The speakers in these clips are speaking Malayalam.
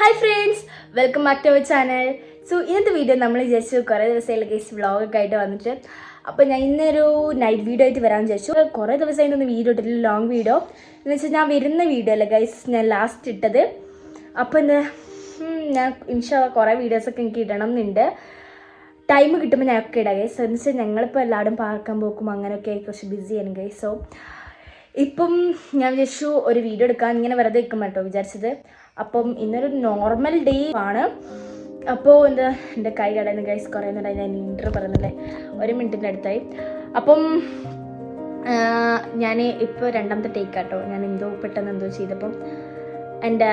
Hi friends, welcome back to our channel. So ഇന്നത്തെ വീഡിയോ നമ്മൾ വിചാരിച്ചു കുറേ ദിവസമായിട്ട് ഗൈസ് വ്ളോഗൊക്കെ ആയിട്ട് വന്നിട്ട് അപ്പോൾ ഞാൻ ഇന്നൊരു നൈറ്റ് വീഡിയോ ആയിട്ട് വരാൻ വിചാരിച്ചു. കുറേ ദിവസമായിട്ടൊന്നും വീഡിയോ ഇട്ടില്ല, ലോങ് വീഡിയോ എന്ന് വെച്ചാൽ ഞാൻ വരുന്ന വീഡിയോ അല്ല ഗൈസ് ഞാൻ ലാസ്റ്റ് ഇട്ടത്. അപ്പോൾ എന്താ ഞാൻ ഇൻഷാല്ലാ കുറേ വീഡിയോസൊക്കെ എനിക്ക് ഇടണം എന്നുണ്ട്. ടൈം കിട്ടുമ്പോൾ ഞാൻ ഒക്കെ ഇടാം ഗൈസ്. എന്ന് വെച്ചാൽ ഞങ്ങളിപ്പോൾ എല്ലാവരും പാർക്കാൻ പോക്കും അങ്ങനെയൊക്കെ കുറച്ച് ബിസിയാണ് ഗൈസ്. സോ ഇപ്പം ഞാൻ വിചാരിച്ചു ഒരു വീഡിയോ എടുക്കാൻ ഇങ്ങനെ വെറുതെ വെക്കും കേട്ടോ വിചാരിച്ചത്. അപ്പം ഇന്നൊരു നോർമൽ ഡേ ആണ്. അപ്പോൾ എന്താ എൻ്റെ കൈ കടയുന്ന ഗൈസ് കുറേ നേരം ഞാൻ ഇൻ്റർ പറയുന്നില്ലേ, 1 മിനിറ്റിൻ്റെ അടുത്തായി. അപ്പം ഞാൻ ഇപ്പോൾ രണ്ടാമത്തെ ടേക്ക് ആട്ടോ. ഞാൻ പെട്ടെന്ന് എന്തോ ചെയ്തപ്പം എൻ്റെ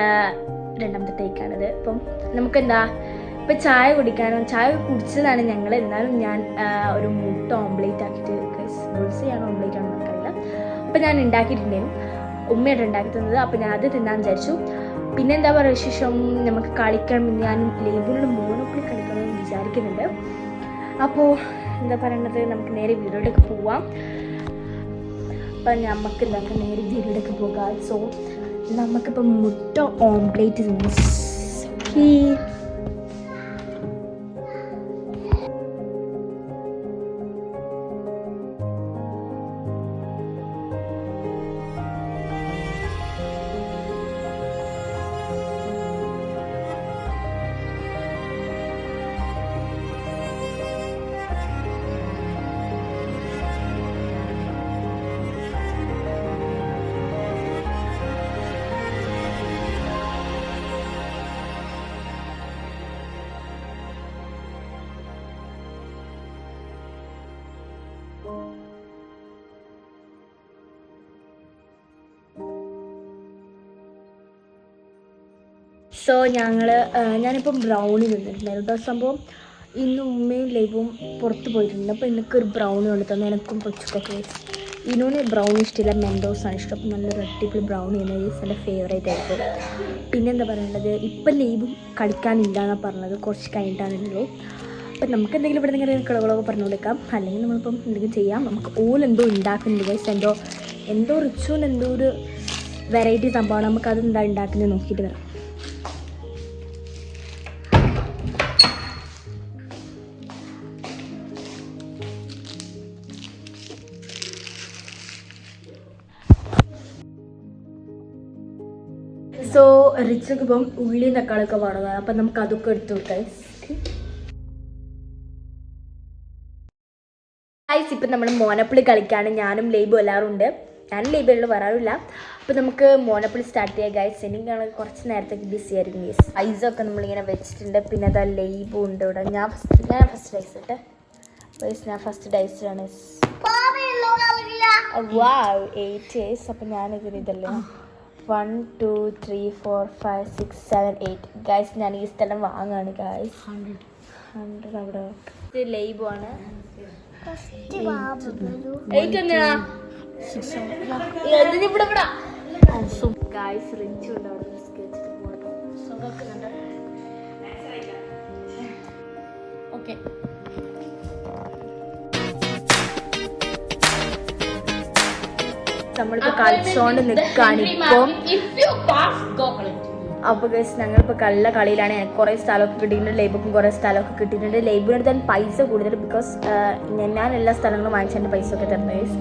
രണ്ടാമത്തെ ടേക്കാണിത്. അപ്പം നമുക്കെന്താ ഇപ്പം ചായ കുടിച്ചതാണ് ഞങ്ങൾ. എന്നാലും ഞാൻ ഒരു മുട്ട ഓംലേറ്റ് ആക്കിയിട്ട് ഗൈസ്, ബുൾസയാണോ ഓംലേറ്റ് ആണോ നമുക്കറിയില്ല. അപ്പം ഞാൻ ഉണ്ടാക്കിയിട്ടുണ്ടായിരുന്നു, ഉമ്മയായിട്ട് ഉണ്ടാക്കി തന്നത്. അപ്പം ഞാൻ അത് തിന്നാൻ വിചാരിച്ചു. പിന്നെ എന്താ പറയുക വിശേഷം, നമുക്ക് കളിക്കണം. ഞാൻ ലേബിളിൽ മോണോപ്പൊളി കളിക്കണമെന്ന് വിചാരിക്കുന്നുണ്ട്. അപ്പോൾ എന്താ പറയണത്, നമുക്ക് നേരെ വീഡിയോയിലേക്ക് പോവാം. അപ്പം നമുക്ക് എന്താക്കാം നേരെ വീഡിയോയിലേക്ക് പോകാം. സോ നമുക്കിപ്പം മുട്ട ഓംലേറ്റ് തിന്നു. സോ ഞാനിപ്പം ബ്രൗണി തിന്നിട്ടുണ്ടായിരുന്നു കേട്ടോ. സംഭവം ഇന്ന് ഉമ്മയും ലൈവും പുറത്ത് പോയിട്ടുണ്ട്. അപ്പോൾ എനിക്കൊരു ബ്രൗണി കൊണ്ട് തന്നെ എനിക്കും പൊച്ചക്കൊക്കെ. ഇനൂന് ബ്രൗണി ഇഷ്ടമില്ല, മെൻഡോസാണ് ഇഷ്ടം. അപ്പം നല്ലൊരു അടിപൊളി ബ്രൗണി എന്ന എൻ്റെ ഫേവറേറ്റ് ആയിരിക്കും. പിന്നെന്താ പറയുന്നത്, ഇപ്പം ലൈവും കളിക്കാനില്ല എന്നാണ് പറഞ്ഞത്, കുറച്ച് കഴിഞ്ഞിട്ടാണല്ലോ. അപ്പം നമുക്ക് എന്തെങ്കിലും ഇവിടെ നിന്ന് കളകളൊക്കെ പറഞ്ഞു കൊടുക്കാം, അല്ലെങ്കിൽ നമ്മളിപ്പം എന്തെങ്കിലും ചെയ്യാം. നമുക്ക് ഓലെന്തോ ഉണ്ടാക്കുന്നുണ്ട് ഗൈസ്, എന്തോ റിച്ചുവിന് എന്തോ ഒരു വെറൈറ്റി സംഭവമാണ്. നമുക്കത് എന്താ ഉണ്ടാക്കുന്നത് നോക്കിയിട്ട് വരാം. സോ റിച്ചൊക്കെ ഇപ്പം ഉള്ളിയും തക്കാളിയൊക്കെ വേണതാണ്. അപ്പം നമുക്ക് അതൊക്കെ എടുത്തു വെക്കാം. ഇപ്പം നമ്മൾ മോനപ്പിളി കളിക്കാണ്. ഞാനും ലേബും എല്ലാവരും ഉണ്ട്. ഞാനും ലേബുകളിൽ വരാറില്ല. അപ്പോൾ നമുക്ക് മോനപ്പിളി സ്റ്റാർട്ട് ചെയ്യാം ഗൈസ്. എനിക്കാണെങ്കിൽ കുറച്ച് നേരത്തേക്ക് ബിസി ആയിരിക്കും ഗൈസ്. ഐസൊക്കെ നമ്മളിങ്ങനെ വെച്ചിട്ടുണ്ട്. പിന്നെ അതാ ലേബും ഉണ്ട് ഇവിടെ. ഞാൻ ഫസ്റ്റ് ഡൈസ് ഇട്ടെ ഗൈസ്. ഞാൻ ഫസ്റ്റ് ഡൈസാണ്. വാവ് 8 ഡേയ്സ്. അപ്പം ഞാനിതിന് ഇതല്ലേ 1 2 3 4 5 6 7 8 ഗൈസ്. ഞാൻ ഈ സ്ഥലം വാങ്ങാണ് ഗൈസ്. 100 അവിടെ ലൈബു ആണ്. ഗൈസ് റിച്ച് ഉണ്ട് അവിടെ സ്കെച്ച് ഓക്കെ. നമ്മളിപ്പോൾ കളിച്ചോണ്ട് നിൽക്കുകയാണ് ഇപ്പം. അപ്പോൾ ഗൈസ് ഞങ്ങളിപ്പോൾ കള്ള കളിയിലാണ്. എനിക്ക് കുറേ സ്ഥലമൊക്കെ കിട്ടിയിട്ടുണ്ട്, ലൈബുക്കും കുറേ സ്ഥലമൊക്കെ കിട്ടിയിട്ടുണ്ട്. ലൈബിന് എടുത്താൽ പൈസ കൂടുതൽ, ബിക്കോസ് ഞാൻ എല്ലാ സ്ഥലങ്ങളും വാങ്ങിച്ചതിൻ്റെ പൈസ ഒക്കെ തരുന്നത് ഗൈസ്.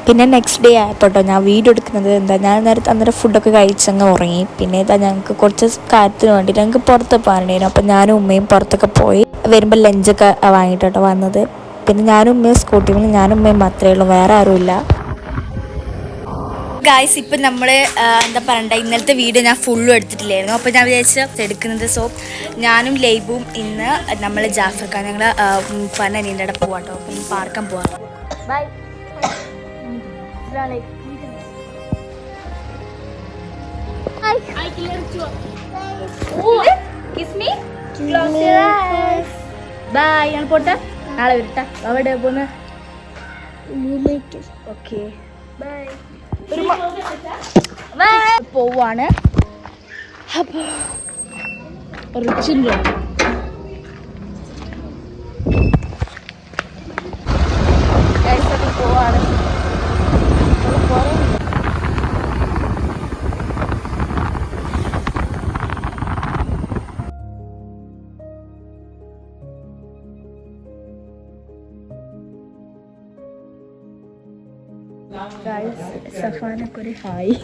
പിന്നെ നെക്സ്റ്റ് ഡേ ആയപ്പോട്ടോ ഞാൻ വീഡിയോ എടുക്കുന്നത്. ഞാൻ അന്നേരം ഫുഡൊക്കെ കഴിച്ചങ്ങ് ഉറങ്ങി. പിന്നെ ഞങ്ങൾക്ക് കുറച്ച് കാര്യത്തിന് വേണ്ടിയിട്ട് ഞങ്ങൾക്ക് പുറത്ത് പോകാനുണ്ടായിരുന്നു. അപ്പം ഞാനും ഉമ്മയും പുറത്തൊക്കെ പോയി വരുമ്പോൾ ലഞ്ചൊക്കെ വാങ്ങിയിട്ടോ വന്നത്. പിന്നെ ഞാനും ഉമ്മയും സ്കൂട്ടിയിൽ ഞാനും ഉമ്മയും മാത്രമേ ഉള്ളൂ, വേറെ ആരുമില്ല ഗായ്സ്. ഇപ്പം നമ്മൾ എന്താ പറയണ്ട, ഇന്നലത്തെ വീഡിയോ ഞാൻ ഫുള്ളും എടുത്തിട്ടില്ലായിരുന്നു. അപ്പോൾ ഞാൻ വിചാരിച്ച എടുക്കുന്നത്. സോ ഞാനും ലൈബും ഇന്ന് നമ്മൾ ജാഫർഖാൻ ഞങ്ങൾ പനനീൻ്റെ അവിടെ പോവാം കേട്ടോ. അപ്പം പാർക്കാൻ പോവാം. ബൈ. ബൈ. ഞാൻ പോട്ടെ, നാളെ വരട്ടെ. അവിടെ പോന്ന്. Okay bye. പോവാണ്. അപ്പോൾ റിച്ചിൻ്റെ പോവാണ്. സഫാനൊക്കെ ഒരു ഹായ്.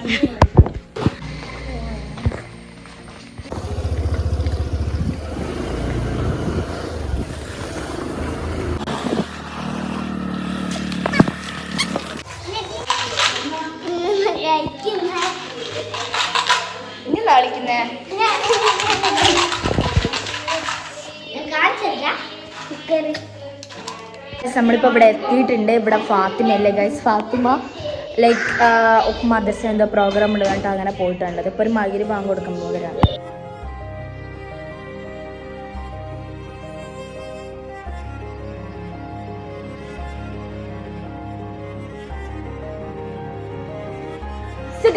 കളിക്കുന്നേ നമ്മളിപ്പോൾ ഇവിടെ എത്തിയിട്ടുണ്ട്. ഇവിടെ ഫാത്തിമയല്ലേ ഗൈസ്, ഫാത്തിമ ലൈക്ക് മദ്രസ എന്തോ പ്രോഗ്രാം ഉണ്ട് കണ്ടിട്ട് അങ്ങനെ പോയിട്ടുണ്ട്. ഇപ്പോൾ ഒരു മഗ്‌രിബ് ബാങ്ക് കൊടുക്കുമ്പോഴാണ്.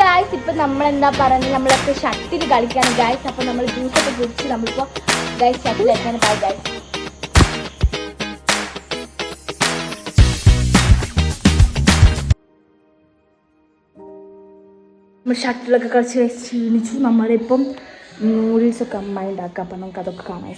ഗായ്സ് ഇപ്പം നമ്മളെന്താ പറയുന്നത്, നമ്മളൊക്കെ ഷട്ടിൽ കളിക്കാണ് ഗായ്സ്. അപ്പം നമ്മൾ ജ്യൂസൊക്കെ കുടിച്ച് നമ്മളിപ്പോൾ ഗായ്സ് ഷട്ടിൽ കളിക്കാൻ പോയി ഗായ്സ്. നമ്മൾ ഷട്ടിലൊക്കെ കളിച്ച് ക്ഷീണിച്ചു. നമ്മളിപ്പം നൂഡിൽസൊക്കെ അമ്മ ഉണ്ടാക്കുക. അപ്പം നമുക്ക് അതൊക്കെ കാണാം.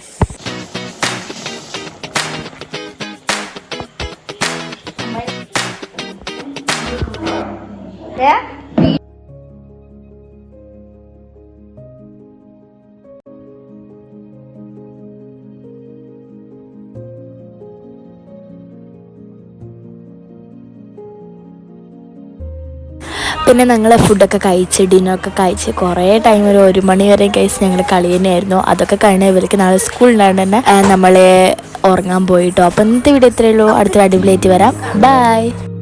പിന്നെ ഞങ്ങൾ ഫുഡൊക്കെ കഴിച്ച് ഡിന്നറൊക്കെ കഴിച്ച് കുറേ ടൈം, ഒരു 1 മണി വരെ കഴിച്ച് ഞങ്ങൾ കളി തന്നെയായിരുന്നു. അതൊക്കെ കഴിഞ്ഞ ഇവർക്ക് നാളെ സ്കൂളിലാണ്ട് തന്നെ നമ്മൾ ഉറങ്ങാൻ പോയിട്ടോ. അപ്പോൾ ഇന്നത്തെ വീഡിയോ ഇത്രയേ ഉള്ളൂ. അടുത്തൊരു അടിപൊളിയായിട്ട് വരാം. ബൈ.